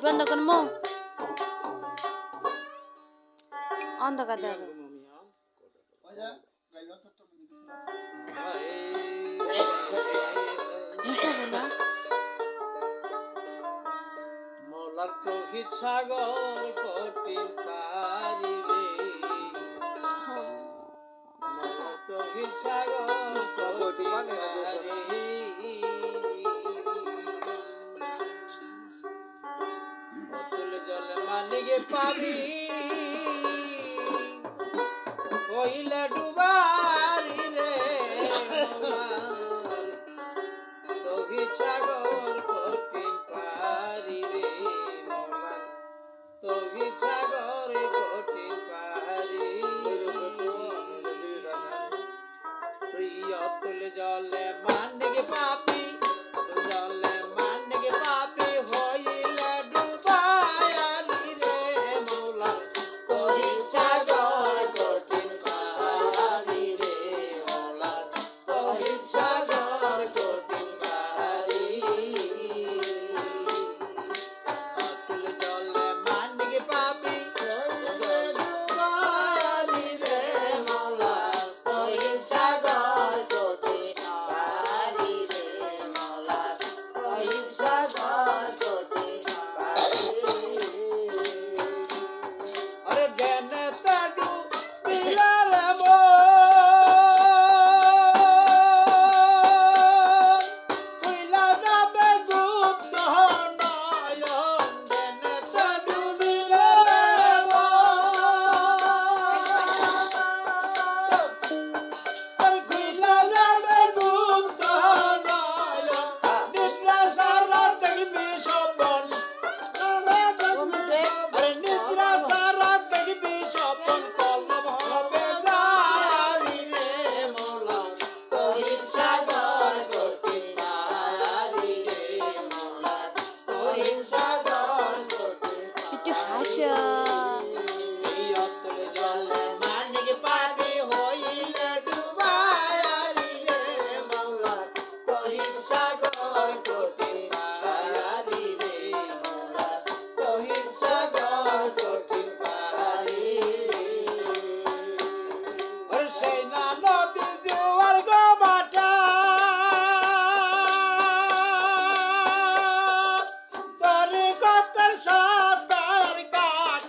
light বন্ধ করবো অন্ধকার দেখো মৌলার তৌহিদ সাগর কঠিন পারিবে মৌলার তৌহিদ সাগর কঠিন পারিবে অতুল জলে মালিকে পাবি কইলে ডুবারি রে মৌলার তৌহিদ সাগর কঠিন পারিবে মৌলার তৌহিদ সাগর কঠিন পারি তুই অতুল জলে মালিকে পাবি